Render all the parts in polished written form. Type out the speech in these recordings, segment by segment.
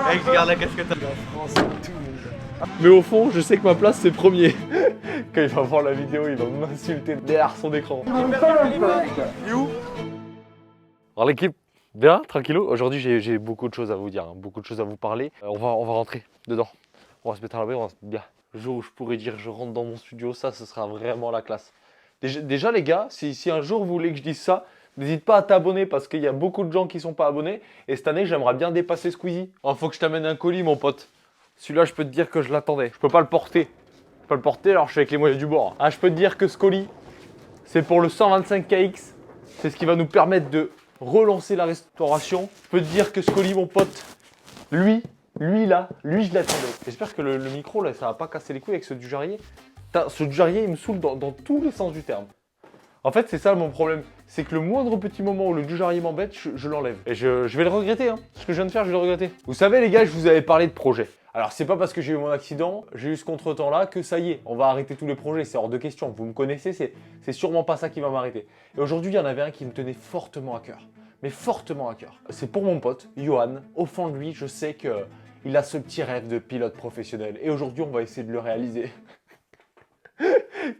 Mec, je garde la casquette. Mais au fond, je sais que ma place c'est premier. Quand il va voir la vidéo, il va m'insulter derrière son écran. Alors l'équipe, bien, tranquillou. Aujourd'hui j'ai beaucoup de choses à vous dire, hein, beaucoup de choses à vous parler. On va rentrer dedans. On va se mettre à l'abri, on va se bien. Le jour où je pourrais dire je rentre dans mon studio, ça ce sera vraiment la classe. Déjà les gars, si un jour vous voulez que je dise ça, n'hésite pas à t'abonner parce qu'il y a beaucoup de gens qui sont pas abonnés. Et cette année, j'aimerais bien dépasser Squeezie. Il faut que je t'amène un colis, mon pote. Celui-là, je peux te dire que je l'attendais. Je peux pas le porter. Je peux le porter, alors je suis avec les moyens du bord. Ah, je peux te dire que ce colis, c'est pour le 125KX. C'est ce qui va nous permettre de relancer la restauration. Je peux te dire que ce colis, mon pote, lui je l'attendais. J'espère que le micro, là, ça va pas casser les couilles avec ce Dujarier. Ce Dujarier, il me saoule dans tous les sens du terme. En fait, c'est ça mon problème. C'est que le moindre petit moment où le Dujarier m'embête, je l'enlève. Et je vais le regretter, hein. Ce que je viens de faire, je vais le regretter. Vous savez, les gars, je vous avais parlé de projet. Alors, c'est pas parce que j'ai eu mon accident, j'ai eu ce contretemps-là, que ça y est, on va arrêter tous les projets. C'est hors de question. Vous me connaissez, c'est sûrement pas ça qui va m'arrêter. Et aujourd'hui, il y en avait un qui me tenait fortement à cœur. Mais fortement à cœur. C'est pour mon pote, Johan. Au fond de lui, je sais qu'il a ce petit rêve de pilote professionnel. Et aujourd'hui, on va essayer de le réaliser.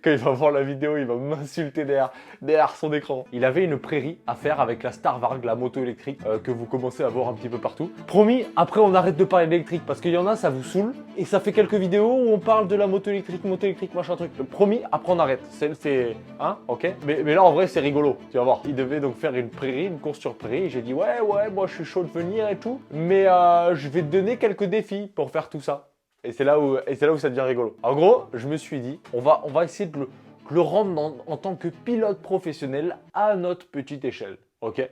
Quand il va voir la vidéo, il va m'insulter derrière son écran. Il avait une prairie à faire avec la Star Varg, la moto électrique que vous commencez à voir un petit peu partout. Promis, après on arrête de parler d'électrique parce qu'il y en a, ça vous saoule. Et ça fait quelques vidéos où on parle de la moto électrique, machin truc. Promis, après on arrête. C'est... Hein, ok. Mais là en vrai c'est rigolo, tu vas voir. Il devait donc faire une prairie, une course sur prairie. Et j'ai dit ouais, moi je suis chaud de venir et tout. Mais je vais te donner quelques défis pour faire tout ça. Et c'est là où ça devient rigolo. En gros, je me suis dit, on va essayer de le rendre en tant que pilote professionnel à notre petite échelle. Ok.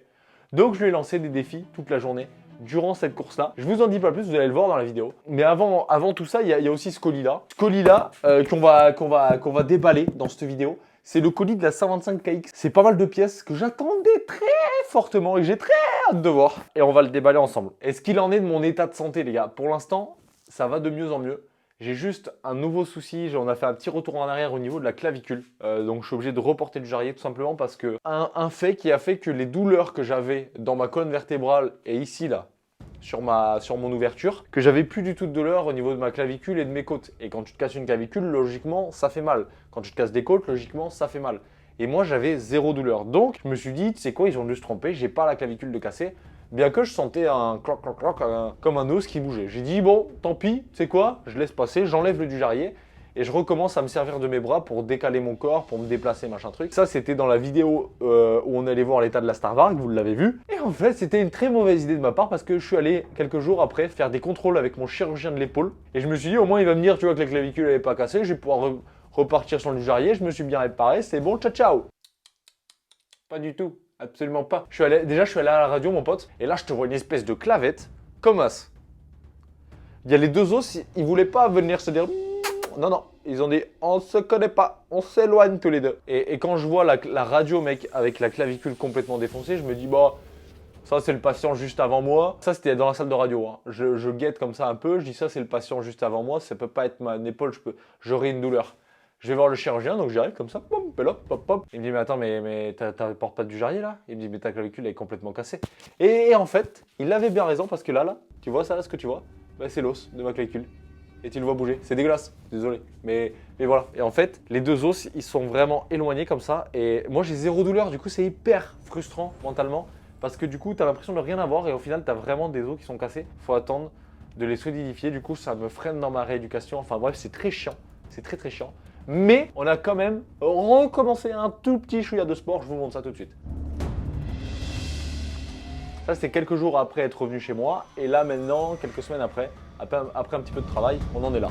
Donc je lui ai lancé des défis toute la journée durant cette course-là. Je vous en dis pas plus, vous allez le voir dans la vidéo. Mais avant tout ça, il y a aussi ce colis-là. Ce colis-là qu'on va déballer dans cette vidéo. C'est le colis de la 125KX. C'est pas mal de pièces que j'attendais très fortement et j'ai très hâte de voir. Et on va le déballer ensemble. Est-ce qu'il en est de mon état de santé, les gars? Pour l'instant, ça va de mieux en mieux. J'ai juste un nouveau souci, on a fait un petit retour en arrière au niveau de la clavicule. Donc je suis obligé de reporter le Dujarier tout simplement parce que un fait qui a fait que les douleurs que j'avais dans ma colonne vertébrale et ici là, sur mon ouverture, que j'avais plus du tout de douleur au niveau de ma clavicule et de mes côtes. Et quand tu te casses une clavicule, logiquement, ça fait mal. Quand tu te casses des côtes, logiquement, ça fait mal. Et moi, j'avais zéro douleur. Donc, je me suis dit, tu sais quoi, ils ont dû se tromper, j'ai pas la clavicule de casser. Bien que je sentais un cloc, comme un os qui bougeait. J'ai dit, bon, tant pis, tu sais quoi, je laisse passer, j'enlève le Dujarier et je recommence à me servir de mes bras pour décaler mon corps, pour me déplacer, machin truc. Ça, c'était dans la vidéo où on allait voir l'état de la Star Varg, vous l'avez vu. Et en fait, c'était une très mauvaise idée de ma part parce que je suis allé quelques jours après faire des contrôles avec mon chirurgien de l'épaule. Et je me suis dit, au moins, il va me dire, tu vois, que la clavicule n'avait pas cassé, je vais pouvoir repartir sur le Dujarier, je me suis bien réparé, c'est bon, ciao, ciao. Pas du tout. Absolument pas. Je suis allé à la radio, mon pote, et là, je te vois une espèce de clavette, comme as. Il y a les deux os, ils voulaient pas venir se dire... Non, ils ont dit, on se connaît pas, on s'éloigne tous les deux. Et quand je vois la radio, mec, avec la clavicule complètement défoncée, je me dis, bah, ça, c'est le patient juste avant moi. Ça, c'était dans la salle de radio. Hein. Je guette comme ça un peu, je dis, ça, c'est le patient juste avant moi, ça peut pas être ma épaule, j'aurai une douleur. Je vais voir le chirurgien, donc j'arrive comme ça, pop, pop. Il me dit, mais attends, mais t'apportes pas de Dujarier là? Il me dit, mais ta clavicule elle est complètement cassée. Et en fait, il avait bien raison parce que là, tu vois ça, là, ce que tu vois? Bah, c'est l'os de ma clavicule. Et tu le vois bouger. C'est dégueulasse, désolé. Mais voilà. Et en fait, les deux os, ils sont vraiment éloignés comme ça. Et moi, j'ai zéro douleur. Du coup, c'est hyper frustrant mentalement. Parce que du coup, tu as l'impression de rien avoir. Et au final, tu as vraiment des os qui sont cassés. Il faut attendre de les solidifier. Du coup, ça me freine dans ma rééducation. Enfin bref, c'est très chiant. C'est très très chiant. Mais on a quand même recommencé un tout petit chouïa de sport. Je vous montre ça tout de suite. Ça, c'était quelques jours après être revenu chez moi. Et là, maintenant, quelques semaines après un petit peu de travail, on en est là.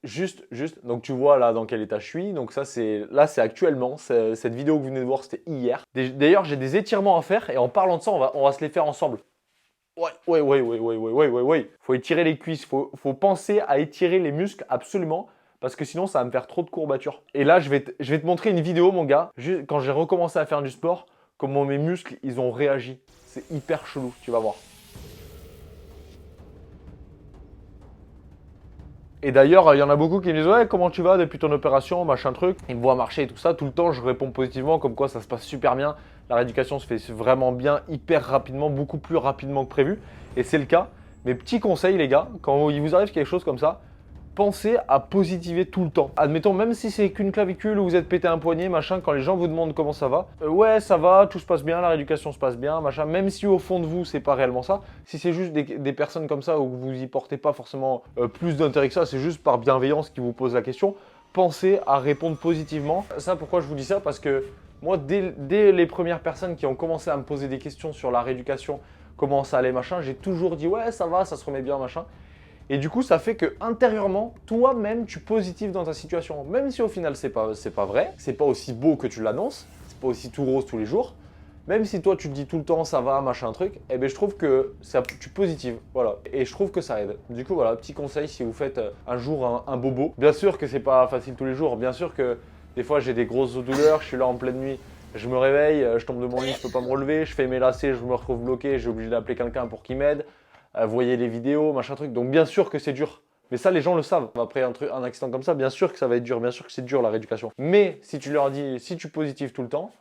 Juste, donc tu vois là dans quel état je suis. Donc ça, c'est actuellement. Cette vidéo que vous venez de voir, c'était hier. D'ailleurs, j'ai des étirements à faire. Et en parlant de ça, on va se les faire ensemble. Ouais. Faut étirer les cuisses. Faut penser à étirer les muscles absolument. Parce que sinon, ça va me faire trop de courbatures. Et là, je vais te montrer une vidéo, mon gars. Quand j'ai recommencé à faire du sport, comment mes muscles, ils ont réagi. C'est hyper chelou, tu vas voir. Et d'ailleurs, il y en a beaucoup qui me disent « Ouais, comment tu vas depuis ton opération, machin truc ?» Ils me voient marcher et tout ça. Tout le temps, je réponds positivement comme quoi ça se passe super bien. La rééducation se fait vraiment bien, hyper rapidement, beaucoup plus rapidement que prévu. Et c'est le cas. Mais petit conseil les gars, quand il vous arrive quelque chose comme ça, pensez à positiver tout le temps. Admettons, même si c'est qu'une clavicule ou vous êtes pété un poignet, machin, quand les gens vous demandent comment ça va, ouais, ça va, tout se passe bien, la rééducation se passe bien, machin, même si au fond de vous, c'est pas réellement ça. Si c'est juste des personnes comme ça où vous y portez pas forcément plus d'intérêt que ça, c'est juste par bienveillance qu'ils vous posent la question, pensez à répondre positivement. Ça, pourquoi je vous dis ça? Parce que moi, dès les premières personnes qui ont commencé à me poser des questions sur la rééducation, comment ça allait, machin, j'ai toujours dit, ouais, ça va, ça se remet bien, machin. Et du coup, ça fait que intérieurement, toi-même, tu positives dans ta situation. Même si au final, c'est pas vrai, c'est pas aussi beau que tu l'annonces, c'est pas aussi tout rose tous les jours. Même si toi, tu te dis tout le temps, ça va, machin truc, eh ben, je trouve que tu positives, voilà. Et je trouve que ça aide. Du coup, voilà, petit conseil si vous faites un jour un bobo. Bien sûr que c'est pas facile tous les jours. Bien sûr que des fois, j'ai des grosses douleurs, je suis là en pleine nuit. Je me réveille, je tombe de mon lit, je peux pas me relever, je fais mes lacets, je me retrouve bloqué, j'ai obligé d'appeler quelqu'un pour qu'il m'aide. Voyez les vidéos, machin truc. Donc bien sûr que c'est dur. Mais ça, les gens le savent. Après un accident comme ça, bien sûr que ça va être dur. Bien sûr que c'est dur la rééducation. Mais si tu leur dis, si tu positives tout le temps,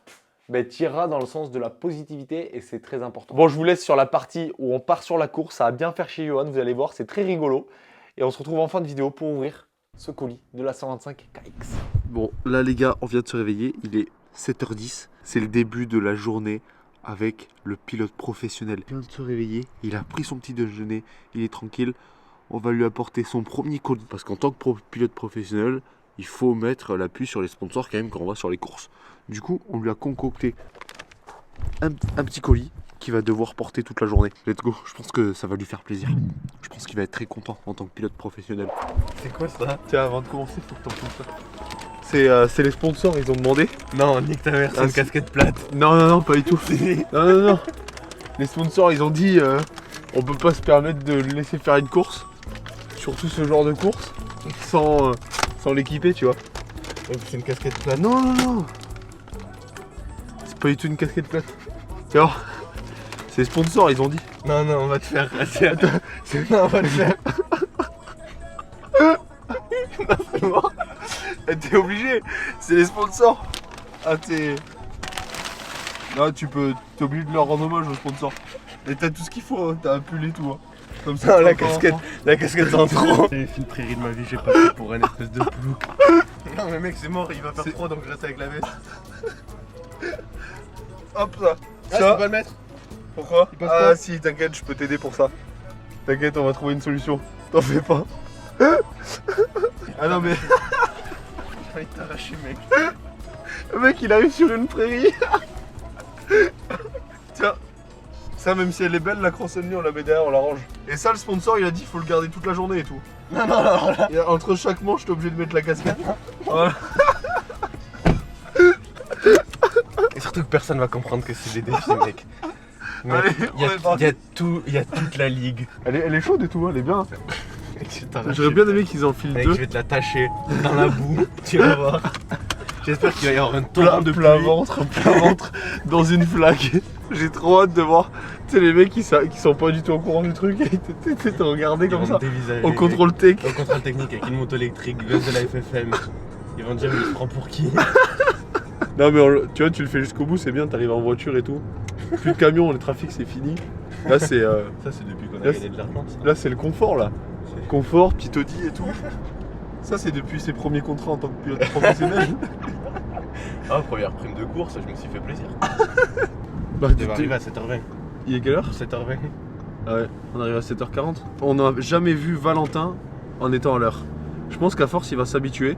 ben, tu iras dans le sens de la positivité et c'est très important. Bon, je vous laisse sur la partie où on part sur la course. Ça va bien faire chez Johan, vous allez voir, c'est très rigolo. Et on se retrouve en fin de vidéo pour ouvrir ce colis de la 125 KX. Bon, là les gars, on vient de se réveiller. Il est 7h10. C'est le début de la journée avec le pilote professionnel. Il vient de se réveiller, il a pris son petit déjeuner, il est tranquille. On va lui apporter son premier colis. Parce qu'en tant que pilote professionnel, il faut mettre l'appui sur les sponsors quand même quand on va sur les courses. Du coup, on lui a concocté un petit colis qu'il va devoir porter toute la journée. Let's go, je pense que ça va lui faire plaisir. Je pense qu'il va être très content en tant que pilote professionnel. C'est quoi ça? Tiens, avant de commencer, faut que t'en poses ça. C'est les sponsors, ils ont demandé. Non, nique ta mère, c'est une casquette plate. Non, non, non, pas du tout. Non. Les sponsors, ils ont dit on peut pas se permettre de le laisser faire une course. Surtout ce genre de course. Sans l'équiper, tu vois. C'est une casquette plate. Non. C'est pas du tout une casquette plate. Tu vois. C'est les sponsors, ils ont dit. Non, on va te faire. Non, on va te faire. Non, c'est mort. T'es obligé, c'est les sponsors. Ah t'es... Non, t'es obligé de leur rendre hommage aux sponsors. Et t'as tout ce qu'il faut, hein. T'as un pull et tout. Hein. Comme ça, non, la casquette c'est en trop. J'ai fait une prairie de ma vie, j'ai pas fait pour un espèce de plou. Non mais mec c'est mort, il va faire froid donc je reste avec la veste. Hop là. Ah, tu peux pas le mettre? Pourquoi? Ah pas. Si, t'inquiète, je peux t'aider pour ça. T'inquiète, on va trouver une solution. T'en fais pas. Ah non mais... J'ai envie de t'arracher mec. Le mec il arrive sur une prairie. Tiens. Ça même si elle est belle, la cronsonnée on la met derrière, on l'arrange. Et ça le sponsor il a dit qu'il faut le garder toute la journée et tout. Non. Et entre chaque manche t'es obligé de mettre la casquette. Voilà. Et surtout que personne va comprendre que c'est des défis mec. Mais Allez, il y a toute la ligue. Elle est chaude et tout, elle est bien. J'aurais J'aurais bien aimé qu'ils enfilent mec, deux. je vais te la tâcher dans la boue, tu vas voir. J'espère qu'il va y avoir un torrent Plein, de plein pluie. ventre dans une flaque. J'ai trop hâte de voir, tu sais, les mecs qui sont pas du tout au courant du truc et te regarder comme ça. Au contrôle tech. Au contrôle technique avec une moto électrique, gosse de la FFM. Ils vont dire mais il se prend pour qui? Non mais tu vois, tu le fais jusqu'au bout, c'est bien, t'arrives en voiture et tout. Plus de camions, le trafic c'est fini. Là c'est Ça c'est depuis qu'on a là, gagné de l'argent. là c'est le confort là. Confort, petit Audi et tout. Ça c'est depuis ses premiers contrats en tant que pilote professionnel. Ah, première prime de course, je me suis fait plaisir. Bah, Je devais arriver à 7h20. Il est quelle heure? 7h20. Ah ouais, on arrive à 7h40. On n'a jamais vu Valentin en étant à l'heure. Je pense qu'à force il va s'habituer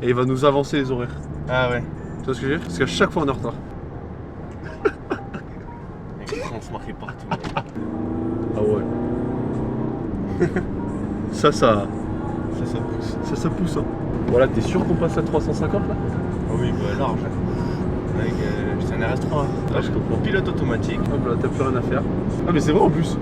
et il va nous avancer les horaires. Ah ouais. Tu vois ce que je veux dire? Parce qu'à chaque fois on est en retard. On se marquait partout. Ah ouais. Ça Ça pousse. pousse hein. Voilà, t'es sûr qu'on passe à 350 là? Ah oui, bah large. Mec, c'est un RS3. Ah, je comprends. Pilote automatique. Hop là, t'as plus rien à faire. Ah mais c'est vrai en plus.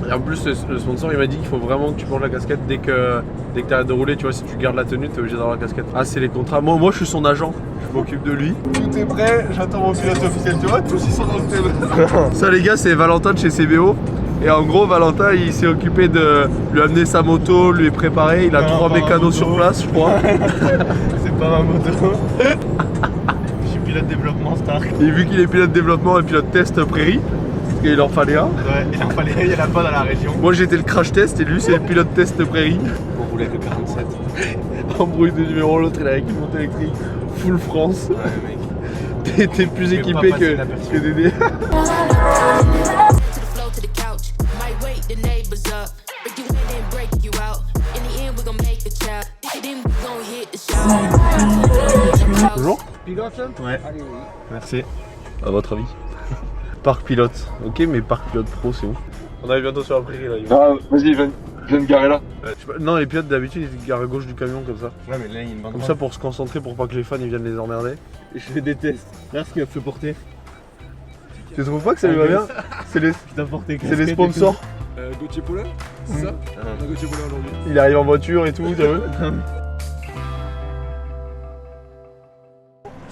Et en plus le sponsor il m'a dit qu'il faut vraiment que tu portes la casquette dès que t'arrêtes de rouler, tu vois, si tu gardes la tenue t'es obligé d'avoir la casquette. Ah c'est les contrats, moi je suis son agent, je m'occupe de lui. Tout est prêt, j'attends mon pilote officiel, tu vois, tous ils sont dans le thème. Ça les gars c'est Valentin de chez CBO. Et en gros, Valentin, il s'est occupé de lui amener sa moto, lui préparer. Il a 3 mécanos sur place, je crois. C'est pas ma moto. Je suis pilote développement Star. Et vu qu'il est pilote développement et pilote test prairie, parce qu'il en fallait un. Ouais, il en fallait, il y en a pas dans la région. Moi j'étais le crash test et lui c'est le pilote test prairie. On roulait avec le 47. Embrouille de numéro, l'autre il est avec une moto électrique full France. Ouais, mec. T'es plus Je vais équipé pas passer que inaperçu. Dédé. To the floor, to the couch. Might wake the neighbors up. Break you in and break you out. In the end, we gon' make a child. Then we gon' hit the shower. Bonjour. Ouais. Merci. À votre avis? Parc pilote. Ok, mais parc pilote pro c'est où? On arrive bientôt sur la prairie là. Ah, vas-y, viens me garer là. Non, les pilotes d'habitude ils garent à gauche du camion comme ça. Ouais, mais là, il y a une bande. Comme ça pour se concentrer pour pas que les fans ils viennent les emmerder. Et je les déteste. Regarde ce qu'il a fait porter. Tu trouves pas que ça lui va bien? C'est les, T'as porté c'est les sponsors. Gauthier Paulin, c'est ça? On a Gauthier Paulin aujourd'hui. Il arrive en voiture et tout, t'as vu?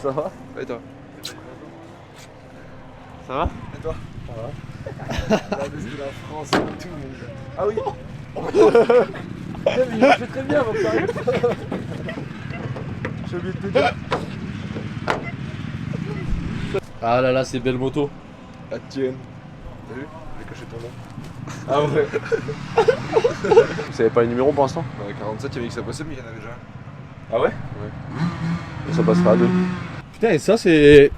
Ça va? Et toi? Ça va? Et toi? La baisse de la France et tout mon gars. Ah oui. Il fait très bien votre pari. J'ai oublié de te dire. Ah là là, c'est belle moto. La tienne. T'as vu? J'ai caché ton nom. Ah ouais. Vous savez pas les numéros pour l'instant? Dans la 47, il y avait que ça passait, mais il y en avait déjà un. Ah ouais? Ouais. Ça passera à 2. Putain, et ça c'est.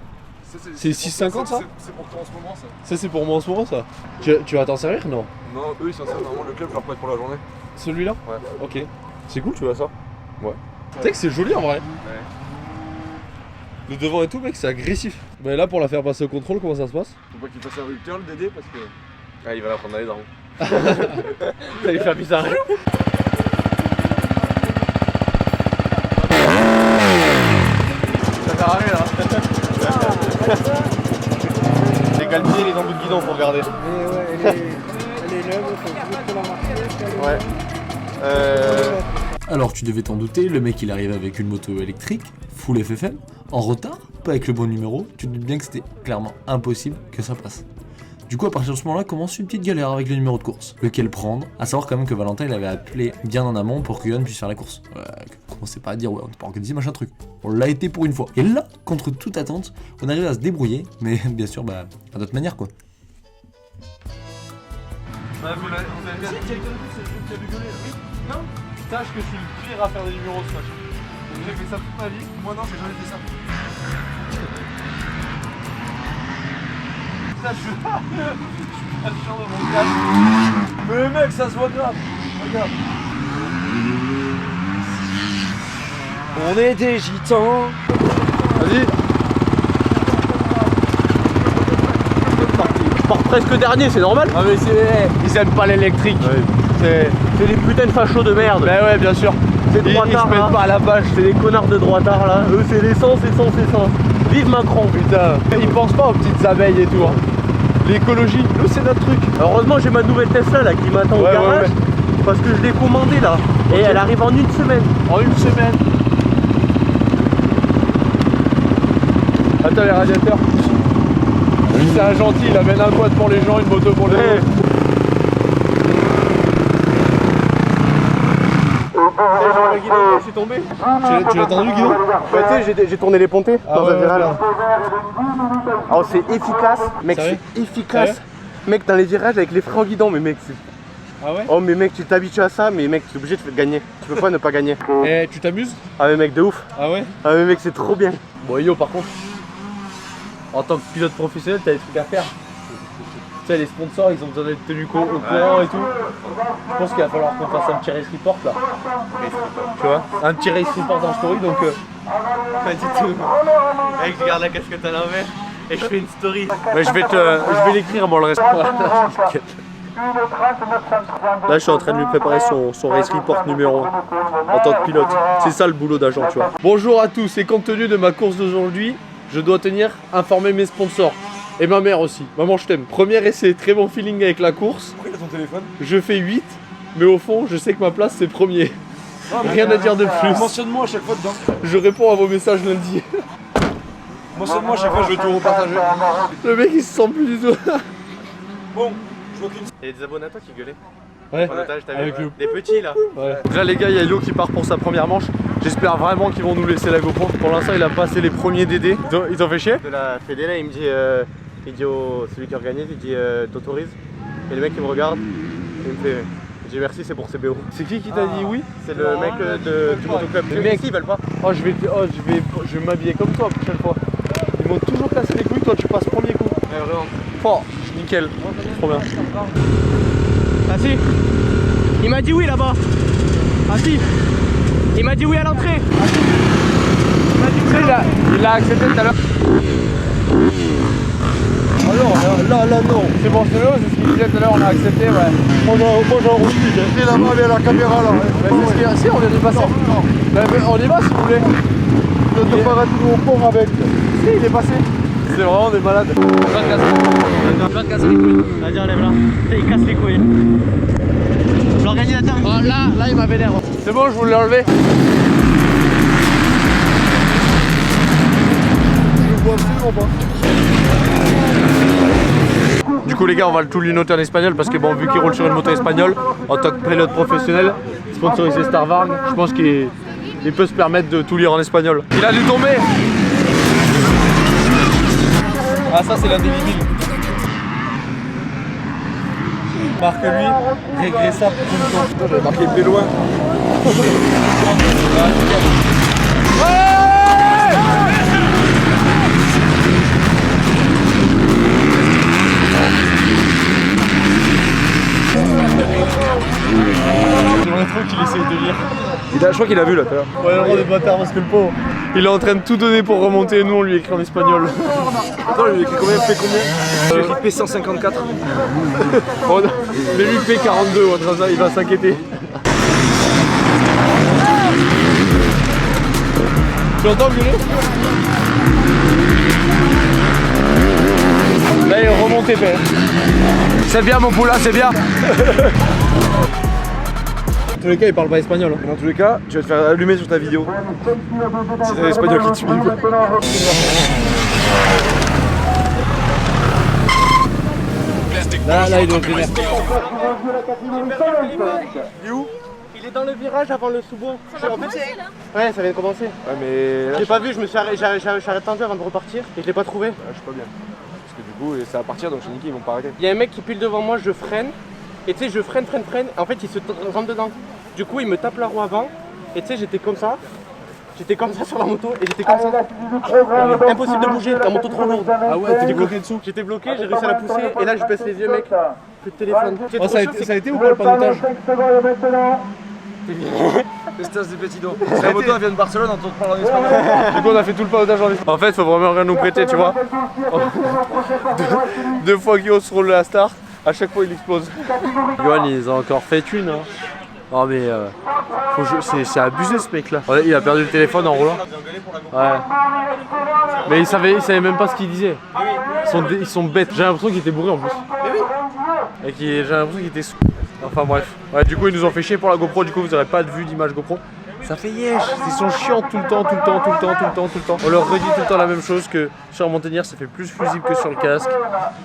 C'est 6,50 ça? C'est pour toi en ce moment ça. Ça c'est pour moi en ce moment ça? Tu vas t'en servir non? Non, eux ils s'en servent normalement, le club leur prête pour la journée. Celui-là? Ouais. Ok. C'est cool, tu vois ça? Ouais. Tu sais que c'est joli en vrai. Ouais. Le devant et tout, mec, c'est agressif. Mais là, pour la faire passer au contrôle, comment ça se passe? Faut pas qu'il fasse un rupture le Dédé parce que. Ah, il va la prendre dans les dents. T'allais faire bizarre. Ça sert à rien là. Les galpiers et les embouts de guidon, faut regarder. Ouais. Alors tu devais t'en douter, le mec il arrive avec une moto électrique, full FFM, en retard, pas avec le bon numéro, tu te doutes bien que c'était clairement impossible que ça passe. Du coup à partir de ce moment-là commence une petite galère avec le numéro de course. Lequel prendre, à savoir quand même que Valentin il avait appelé bien en amont pour que Yohan puisse faire la course. Commencez pas à dire ouais on n'est pas organisé machin truc. On l'a été pour une fois. Et là, contre toute attente, on arrive à se débrouiller, mais bien sûr bah à d'autres manières quoi. Vous avez bien dit quelqu'un d'autre, c'est le truc qui a dû gueuler là. Oui. Non. Sache que je suis le pire à faire des numéros de match. J'ai fait ça toute ma vie. Moi non, j'ai jamais fait ça. Ça, je suis pas le champ de mon casque. Mais mec, ça se voit grave. Regarde. On est des gitans. Vas-y. Je pars presque dernier, c'est normal. Ah mais c'est... Ils aiment pas l'électrique. Ouais. C'est des putains de fachos de merde. Bah ouais, bien sûr. C'est droitards. Ils se mettent pas à la vache. C'est des connards de droitards là. Eux, c'est l'essence. Vive Macron, putain. Ils pensent pas aux petites abeilles et tout. Hein. L'écologie, nous c'est notre truc. Heureusement j'ai ma nouvelle Tesla là qui m'attend au garage parce que je l'ai commandée là. Et elle arrive en une semaine. En une semaine. Attends les radiateurs. C'est un gentil, il amène un quad pour les gens, une moto pour les autres. Je suis tombé. Tu l'as tendu Guido? Bah, tu sais, j'ai tourné les pontées dans un virage. Oh c'est efficace, mec, c'est efficace. Mec, dans les virages avec les freins en guidon, mais mec, c'est... Ah ouais? Oh mais mec, tu t'habitues à ça, mais mec, tu es obligé de gagner. Tu peux pas ne pas gagner. Eh, tu t'amuses? Ah mais mec, de ouf. Ah ouais? Ah mais mec, c'est trop bien. Bon yo, par contre, en tant que pilote professionnel, t'as des trucs à faire. Tu sais, les sponsors, ils ont besoin d'être tenus au courant et tout. Je pense qu'il va falloir qu'on fasse un petit race report là. Tu vois? Un petit race report dans story, donc... Pas du tout. Mec, je garde la casquette à l'envers et je fais une story. Mais je vais l'écrire moi le reste. Là, je suis en train de lui préparer son race report numéro 1 en tant que pilote. C'est ça le boulot d'agent, tu vois. Bonjour à tous, et compte tenu de ma course d'aujourd'hui, je dois informer mes sponsors. Et ma mère aussi. Maman, je t'aime. Premier essai, très bon feeling avec la course. Pourquoi il a ton téléphone? Je fais 8, mais au fond, je sais que ma place, c'est premier. Rien à dire de plus. Mentionne-moi à chaque fois dedans. Je réponds à vos messages lundi. Mentionne-moi à chaque fois, je vais tout repartager. Le mec, il se sent plus du tout. Bon, Il y a des abonnés à toi qui gueulaient. Ouais, En otage, t'as vu avec le... Des petits là. Ouais. Donc là les gars, il y a Yo qui part pour sa première manche. J'espère vraiment qu'ils vont nous laisser la GoPro. Pour l'instant il a passé les premiers DD. Ils t'ont fait chier? De la fédé là, il me dit celui qui organise, il dit t'autorises. Et le mec il me regarde, il me fait. Je dis merci, c'est pour CBO. C'est qui t'a dit oui? C'est le mec du motoclub. Le Les mec. mecs ils veulent pas. Oh je vais m'habiller comme toi la prochaine fois. Ils m'ont toujours cassé les couilles, toi tu passes premier coup. Ouais, vraiment. Oh, nickel, trop bien. Ah si. Il m'a dit oui là-bas. Ah si. Il m'a dit oui à l'entrée. Il l'a accepté tout à l'heure. Alors là non. C'est bon, c'est ce qu'il disait tout à l'heure, on a accepté, ouais. Moi j'ai un rouge, j'ai pris la main avec la caméra là. Si, on vient de passer. On y va si vous voulez. Je te ferai toujours au pont avec. Si, il est passé. C'est vraiment des malades. Je vais te casser les couilles. Vas-y, enlève là. Il casse les couilles. L'organisateur. Oh, là, il m'a vénère. C'est bon, je vous l'ai enlevé. Je le vois absolument pas. Du coup les gars, on va tout lui noter en espagnol parce que bon, vu qu'il roule sur une moto espagnole en tant que pilote professionnel, sponsorisé Starvarg, je pense qu'il peut se permettre de tout lire en espagnol. Il a dû tomber. Ah ça c'est l'indélébile. Marque lui, régressable tout le temps. J'avais marqué plus loin. J'aimerais trop qu'il essaye de lire. Je crois qu'il a vu là tout à l'heure. Ouais, vraiment des bâtards parce que le pauvre, il est en train de tout donner pour remonter et nous on lui écrit en espagnol. Attends, il écrit combien? Fait combien? J'ai écrit P154. Oh, mais lui fait 42 ou autre chose, il va s'inquiéter. Tu entends gueuler? Là il est remonté père. C'est bien mon poulain, c'est bien. Dans tous les cas il parle pas espagnol. Dans tous les cas, tu vas te faire allumer sur ta vidéo. C'est l'espagnol qui te suit. Là il doit être vénère. Il est où? Il est dans le virage avant le sous-bois. Ouais, ça vient de commencer. Ouais, mais. Je l'ai pas vu, je me suis arrêté tendu avant de repartir et je l'ai pas trouvé. Je suis pas bien. Parce que du coup, ça va partir donc chez Niki, ils vont pas arrêter. Il y a un mec qui pile devant moi, je freine. Et tu sais, je freine. En fait, il se rentre dedans. Du coup, il me tape la roue avant. Et tu sais, j'étais comme ça. J'étais comme ça sur la moto et j'étais comme ça. Impossible de bouger, la moto trop lourde. Ah ouais, t'es bloqué dessous. J'étais bloqué, j'ai réussi à la pousser. Et là, je baisse les yeux, mec. Plus de téléphone. Oh, ça a été ou pas le panotage? Festas de Petido. La moto elle vient de Barcelone, on te parle en espagnol. Du coup on a fait tout le panotage en espagnol. En fait faut vraiment rien nous prêter tu vois. Deux fois Guillaume se roule la start, à chaque fois il explose. Johan il a encore fait une hein. Oh mais c'est abusé ce mec là. Il a perdu le téléphone en roulant. Ouais. Mais il savait même pas ce qu'il disait. Ils sont bêtes. J'ai l'impression qu'il était bourré en plus. Et j'ai l'impression qu'il était sous. Enfin bref. Ouais, du coup ils nous ont fait chier pour la GoPro, du coup vous n'aurez pas de vue d'image GoPro. Ça fait yesh, ils sont chiants tout le temps. On leur redit tout le temps la même chose que sur Montagnard ça fait plus fusible que sur le casque,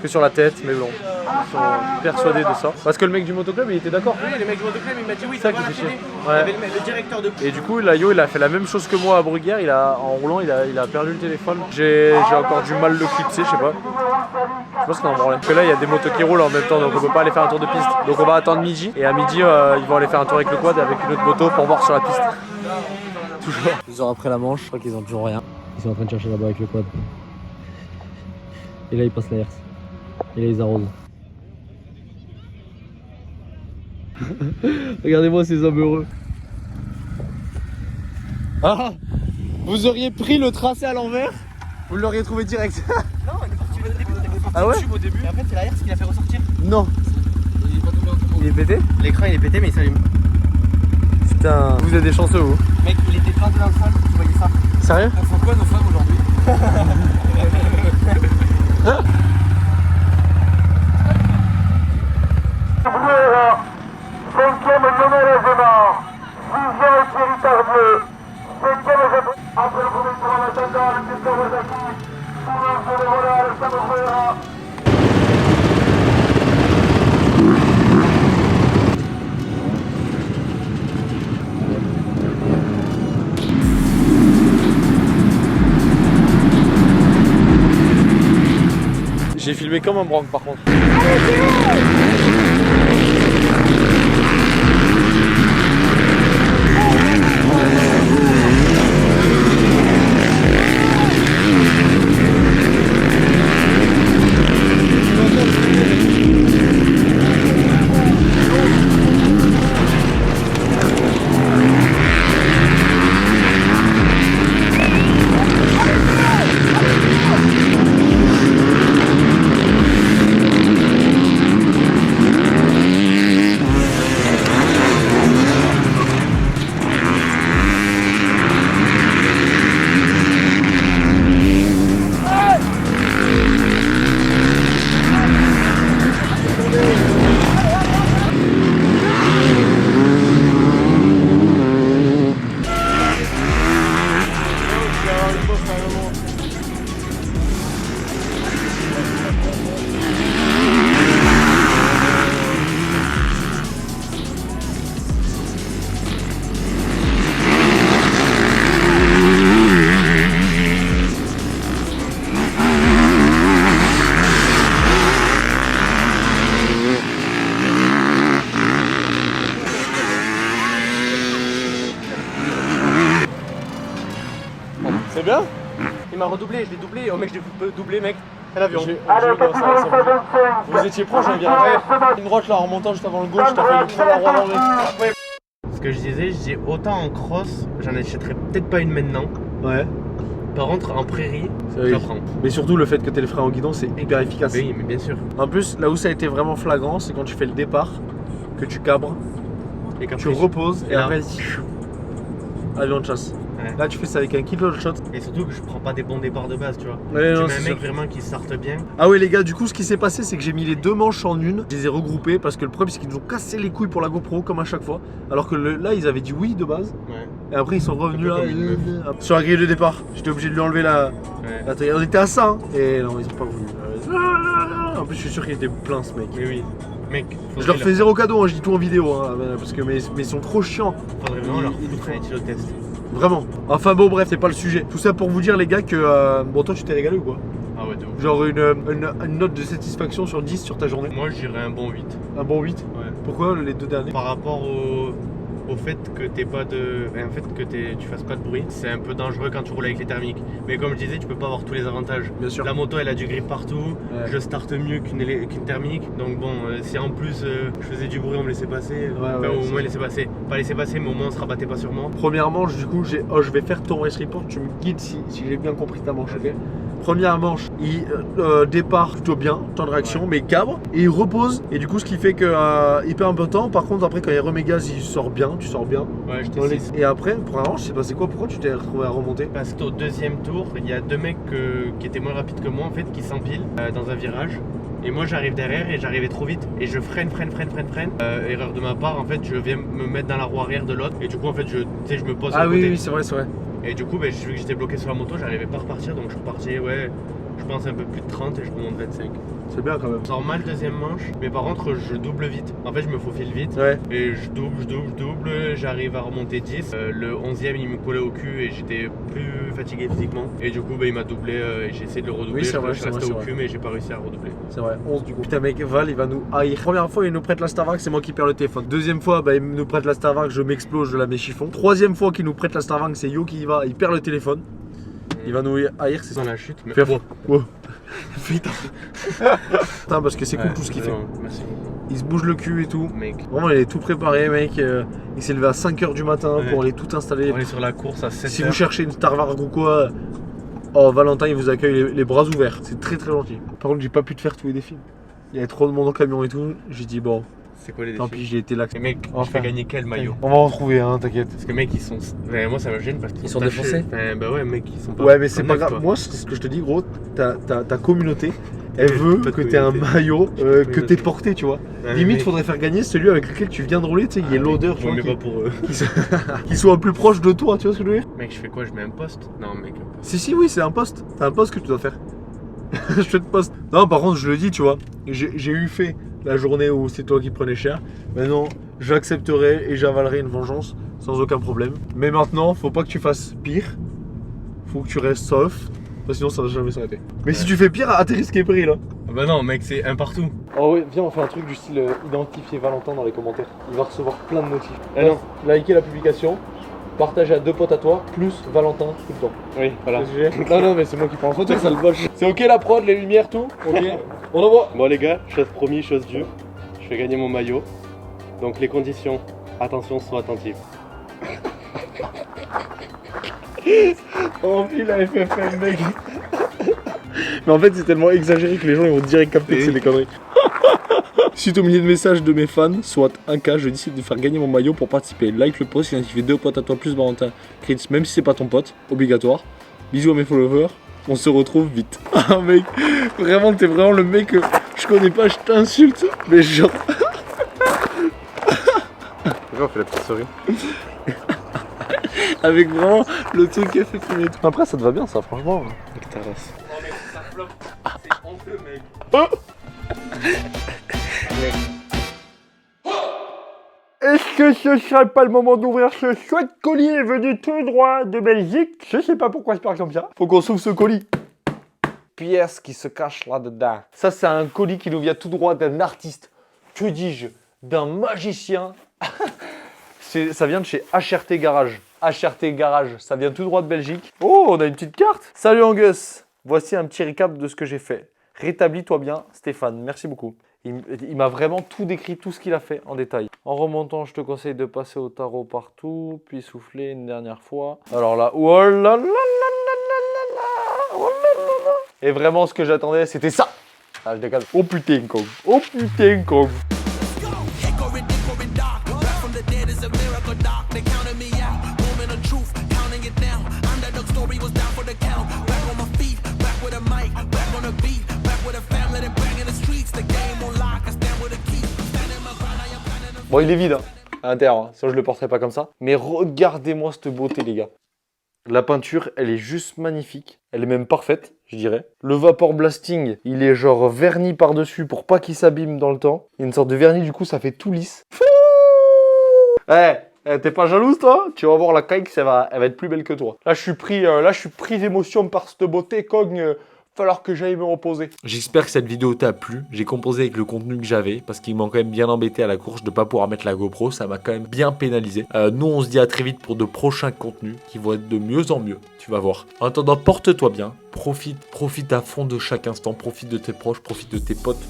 que sur la tête, mais bon, ils sont persuadés de ça. Parce que le mec du motoclub il était d'accord. Oui, le mec du motoclub il m'a dit oui, ça ça qui va la fait télé. chier. Il y avait le directeur de. Et du coup là Yo il a fait la même chose que moi à Bruguière, en roulant il a perdu le téléphone. J'ai encore du mal le clipser, je sais pas. Je pense qu'on en branle. Parce que là il y a des motos qui roulent en même temps donc on peut pas aller faire un tour de piste. Donc on va attendre midi et à midi ils vont aller faire un tour avec le quad et avec une autre moto pour voir sur la piste. Toujours. 2 heures après la manche, je crois qu'ils ont toujours rien. Ils sont en train de chercher là-bas avec le quad. Et là ils passent la herse. Et là ils arrosent. Regardez-moi ces hommes heureux. Ah, vous auriez pris le tracé à l'envers, vous l'auriez trouvé direct. Non, on est parti au début, on avait pas Ah ouais au début. Et en fait, c'est la herse qui l'a fait ressortir. Non. Il est pété? L'écran il est pété, mais il s'allume. Putain, vous êtes des chanceux vous. Mec, il était planté dans le sol, tu voyais ça. Sérieux? Elles font quoi nos femmes aujourd'hui? Cinquième numéro de mort, 6e Thierry Tardieu, 7e après le premier tour en attendant le secteur Wazaki, pour le voler Alessandro Ferreira. J'ai filmé comme un branque par contre. C'est bien? Il m'a redoublé, je l'ai doublé. Oh mec, je l'ai doublé mec. Un avion. Allez, continuez, c'est 25. Vous étiez proche, hein, bien. Une droite là en remontant juste avant le gauche, t'as fait le prendre la roue à l'envers. Ce que je disais, autant en cross, j'en achèterais peut-être pas une maintenant. Ouais. Par contre, en prairie, Oui. j'apprends. Mais surtout le fait que tu aies le frein en guidon, c'est hyper efficace. Oui, mais bien sûr. En plus, là où ça a été vraiment flagrant, c'est quand tu fais le départ, que tu cabres, Et quand tu reposes et là, après, avion de chasse. Ouais. Là, tu fais ça avec un kilo de shot. Et surtout que je prends pas des bons départs de base, tu vois. Ouais, Tu non, mets c'est un sûr. mec vraiment qui sorte bien. Ah ouais les gars, du coup ce qui s'est passé c'est que j'ai mis les deux manches en une, je les ai regroupées parce que le problème c'est qu'ils nous ont cassé les couilles pour la GoPro comme à chaque fois, alors que là ils avaient dit oui de base, Ouais. et après ils sont revenus Un là, peu comme une meuf. sur la grille de départ, j'étais obligé de lui enlever la Ouais. taille. On était à ça hein, et non ils ont pas voulu. En plus je suis sûr qu'il était plein ce mec. Mais oui. Mec, Je leur fais zéro cadeau, hein, je dis tout en vidéo, hein, parce que mais ils sont trop chiants, Faudrait vraiment leur il- foutre un éthylotest. vraiment. Enfin bon bref, c'est pas le sujet. Tout ça pour vous dire les gars que, bon toi tu t'es régalé ou quoi? Ah ouais, de ouf. Genre une note de satisfaction sur 10 sur ta journée? Moi, je dirais un bon 8. Un bon 8? Ouais. Pourquoi les deux derniers? Par rapport au fait que t'aies pas de. En fait, que tu fasses pas de bruit, c'est un peu dangereux quand tu roules avec les thermiques. Mais comme je disais, tu peux pas avoir tous les avantages. Bien sûr. La moto, elle a du grip partout. Ouais. Je starte mieux qu'une thermique. Donc bon, si en plus je faisais du bruit, on me laissait passer. Enfin, ouais, au c'est- moins laisser passer. Pas laisser passer, mais au moins on se rabattait pas sur moi. Première manche, du coup, je vais faire ton race report, tu me guides si j'ai bien compris ta manche, ok? Première manche, il départ plutôt bien, temps de réaction, Ouais. mais il cabre et il repose. Et du coup, ce qui fait qu'il perd un peu de temps. Par contre, après, quand il remet gaz, il sort bien, tu sors bien. Ouais, j'étais Dans les- 6. Et après, première manche, c'est passé quoi? Pourquoi tu t'es retrouvé à remonter? Parce qu'au deuxième tour, il y a deux mecs qui étaient moins rapides que moi en fait, qui s'empilent dans un virage. Et moi j'arrive derrière et j'arrivais trop vite et je freine. Erreur de ma part, en fait je viens me mettre dans la roue arrière de l'autre et du coup en fait je me pose sur Ah le oui, côté. oui, c'est vrai, c'est vrai. Et du coup vu que j'étais bloqué sur la moto, j'arrivais pas à repartir donc je repartais je pense un peu plus de 30 et je remonte 25. C'est bien quand même. Je sors mal deuxième manche, mais par contre je double vite. En fait je me faufile vite. Ouais. Et je double, j'arrive à remonter 10. Le 11e il me collait au cul et j'étais plus fatigué physiquement. Et du coup il m'a doublé et j'ai essayé de le redoubler. Oui, c'est je vrai, suis c'est vrai, resté au c'est cul mais j'ai pas réussi à redoubler. C'est vrai, 11 du coup. Putain mec, Val il va nous haïr. Première fois il nous prête la Starvark, c'est moi qui perds le téléphone. Deuxième fois il nous prête la Starvark, je m'explose, je la mets chiffon. Troisième fois qu'il nous prête la Starvark, c'est Yo qui y va, il perd le téléphone. Il va nous haïr, c'est ça. Dans la chute, mais Fais bon. Wow. Putain. Putain parce que c'est cool Ouais, tout ce qu'il fait. non, merci Il se bouge le cul et tout. mec. Vraiment il est tout préparé mec. Il s'est levé à 5h du matin Ouais. pour aller tout installer. On est sur la course à 7 Si vous cherchez une Starvark ou quoi, oh Valentin il vous accueille les bras ouverts. C'est très très gentil. Par contre j'ai pas pu te faire tous les défis. Il y avait trop de monde en camion et tout. J'ai dit bon, C'est quoi les tant défis? pis j'ai été là. Et mec, je Enfin. fais gagner quel maillot? On va en trouver hein, t'inquiète. Parce que mec ils sont. Enfin, moi ça me gêne parce qu'ils Ils sont tachés. défoncés Enfin, bah ouais mec ils sont pas. Ouais mais c'est pas neufs, grave. quoi. Moi ce que je te dis gros, ta communauté, elle Oui, veut pas de que t'aies un communauté. maillot J'ai pas de que t'aies communauté. porté tu vois. Ouais, Limite mec. faudrait faire gagner celui avec lequel tu viens de rouler, tu sais, il y a l'odeur tu Ouais, vois, mais qui- pas pour eux. qui soit plus proche de toi, tu vois ce que je veux dire? Mec je fais quoi? Je mets un poste? Non mec. Un poste. Si oui c'est un poste. T'as un poste que tu dois faire. Je te poste. Non par contre je le dis tu vois, j'ai eu fait la journée où c'est toi qui prenais cher. Maintenant j'accepterai et j'avalerai une vengeance sans aucun problème. Mais maintenant faut pas que tu fasses pire. Faut que tu restes soft. Parce que sinon ça va jamais s'arrêter. Mais si tu fais pire, à tes risques et périls là. Ah Bah non, mec, c'est un partout. Oh oui, viens, on fait un truc du style identifier Valentin dans les commentaires. Il va recevoir plein de notifs. Ah non. Likez la publication, partagez à 2 potes à toi, plus Valentin tout le temps. Oui, voilà. C'est ce que j'ai. Non, mais c'est moi qui pense. Toi, ça le boche. C'est ok la prod, les lumières, tout. Ok. On envoie. Bon les gars, chose promis, chose due. Je fais gagner mon maillot. Donc les conditions, attention, sois attentifs. On remplit la FFM, mec. Mais en fait, c'est tellement exagéré que les gens ils vont direct capter que c'est des conneries. Suite au millier de messages de mes fans, soit 1K, je décide de faire gagner mon maillot pour participer. Like le post, identifie 2 potes à toi plus Valentin Crits, même si c'est pas ton pote, obligatoire. Bisous à mes followers, on se retrouve vite. Ah mec, vraiment t'es vraiment le mec que je connais pas, je t'insulte, mais genre... On fait la petite souris. Avec vraiment le truc qui a fait fumer tout. Après ça te va bien ça franchement. Avec ta race. Oh mec, ça floppe. C'est honteux mec. Est-ce que ce serait pas le moment d'ouvrir ce chouette colis venu tout droit de Belgique? Je sais pas pourquoi je parle comme ça. Faut qu'on s'ouvre ce colis. Pièce qui se cache là-dedans. Ça c'est un colis qui nous vient tout droit d'un artiste. Que dis-je? D'un magicien. Ça vient de chez HRT Garage. HRT Garage, ça vient tout droit de Belgique. Oh, on a une petite carte. Salut Angus. Voici un petit récap de ce que j'ai fait. Rétablis-toi bien, Stéphane. Merci beaucoup. Il m'a vraiment tout décrit, tout ce qu'il a fait en détail. En remontant, je te conseille de passer au tarot partout, puis souffler une dernière fois. Alors là, oh là là là là là là, oh là là là. Et vraiment, ce que j'attendais, c'était ça. Ah, je décale. Oh putain, Kong. Oh putain, Kong. Bon, il est vide, hein, à l'intérieur, sinon je le porterai pas comme ça. Mais regardez-moi cette beauté, les gars. La peinture, elle est juste magnifique. Elle est même parfaite, je dirais. Le vapor blasting, il est genre verni par-dessus pour pas qu'il s'abîme dans le temps. Il y a une sorte de vernis, du coup, ça fait tout lisse. T'es pas jalouse, toi? Tu vas voir la caille, elle va être plus belle que toi. Là, je suis pris d'émotion par cette beauté, Cogne. Falloir que j'aille me reposer. J'espère que cette vidéo t'a plu. J'ai composé avec le contenu que j'avais parce qu'ils m'ont quand même bien embêté à la course de pas pouvoir mettre la GoPro. Ça m'a quand même bien pénalisé. Nous, on se dit à très vite pour de prochains contenus qui vont être de mieux en mieux. Tu vas voir. En attendant, porte-toi bien. Profite à fond de chaque instant. Profite de tes proches. Profite de tes potes.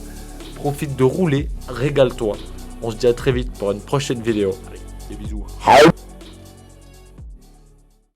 Profite de rouler. Régale-toi. On se dit à très vite pour une prochaine vidéo. Allez, des bisous.